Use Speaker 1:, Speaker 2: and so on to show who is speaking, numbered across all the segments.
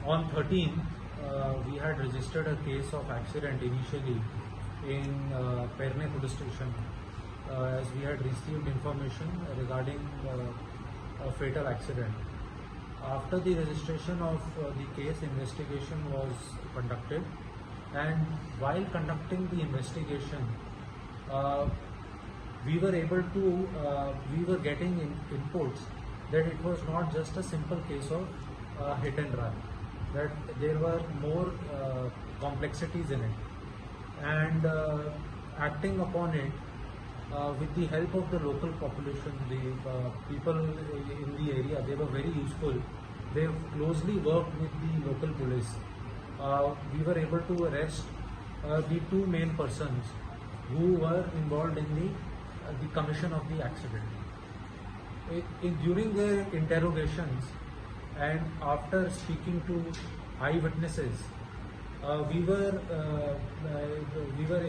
Speaker 1: On 13, we had registered a case of accident initially in Perne police station, as we had received information regarding a fatal accident. After the registration of the case, investigation was conducted, and while conducting the investigation, we were getting inputs that it was not just a simple case of hit and run, that there were more complexities in it, and acting upon it, with the help of the local population, the people in the area, they were very useful. They closely worked with the local police. We were able to arrest the two main persons who were involved in the commission of the accident. During their interrogations and after speaking to eyewitnesses, we were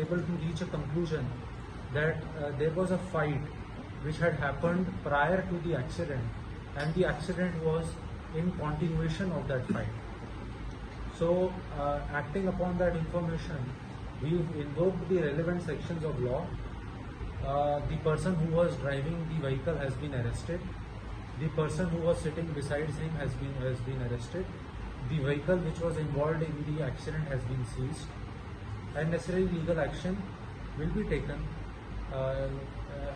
Speaker 1: able to reach a conclusion that there was a fight which had happened prior to the accident, and the accident was in continuation of that fight. So, acting upon that information, we invoked the relevant sections of law. The person who was driving the vehicle has been arrested. The person who was sitting beside him has been arrested. The vehicle which was involved in the accident has been seized, and necessary legal action will be taken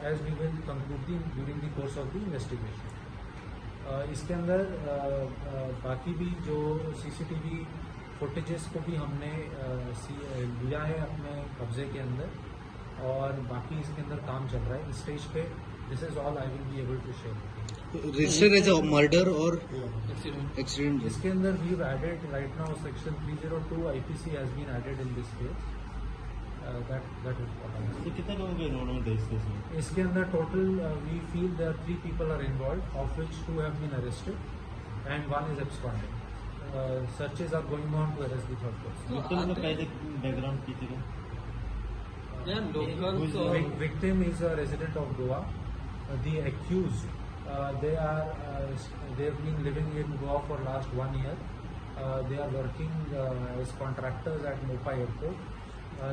Speaker 1: as we will conclude during the course of the investigation. इसके अंदर बाकी भी जो CCTV footages को भी हमने लिया है अपने कब्जे के अंदर, और बाकी इसके अंदर काम चल रहा है इस स्टेज पे. This is all I will be able to share.
Speaker 2: Registered as a murder और एक्सीडेंट.
Speaker 1: इसके अंदर we have added right now section 302 IPC has been added in this case. That is what I mean.
Speaker 3: कितने लोगों के involvement है इस case में?
Speaker 1: इसके अंदर total we feel there 3 people are involved, of which 2 have been arrested and 1 is absconding. Searches are going on to arrest the third person.
Speaker 3: Victim का पहले बैकग्राउंड कीजिएगा.
Speaker 1: Victim is a resident of Goa. The accused, they have been living in Goa for last 1 year. They are working as contractors at Mopa Airport.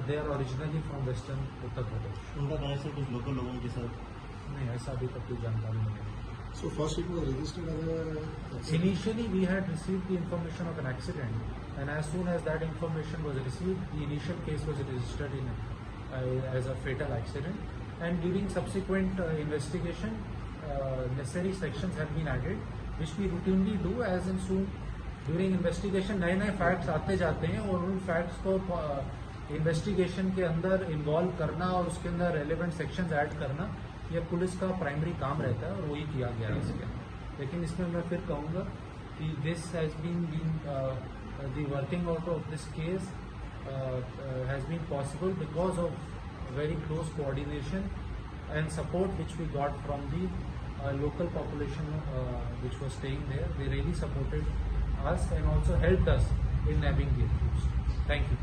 Speaker 1: They are originally from Western Uttar Pradesh.
Speaker 3: उनका गाँव से कुछ local लोगों के साथ
Speaker 1: नहीं, ऐसा अभी तक कोई जानकारी नहीं है.
Speaker 4: So first it was registered as a...
Speaker 1: Initially we had received the information of an accident, and as soon as that information was received, the initial case was registered as a fatal accident, and during subsequent investigation, necessary sections have been added, which we routinely do as in soon during investigation नए facts आते जाते हैं, और उन facts को investigation के अंदर involve करना और उसके अंदर रेलेवेंट सेक्शंस ऐड करना, यह पुलिस का प्राइमरी काम रहता है, और वही किया गया है इसके अंदर. लेकिन इसमें मैं फिर कहूँगा कि this has been the working out of this case has been possible because of very close coordination and support which we got from the local population which was staying there. They really supported us and also helped us in nabbing the accused. Thank you.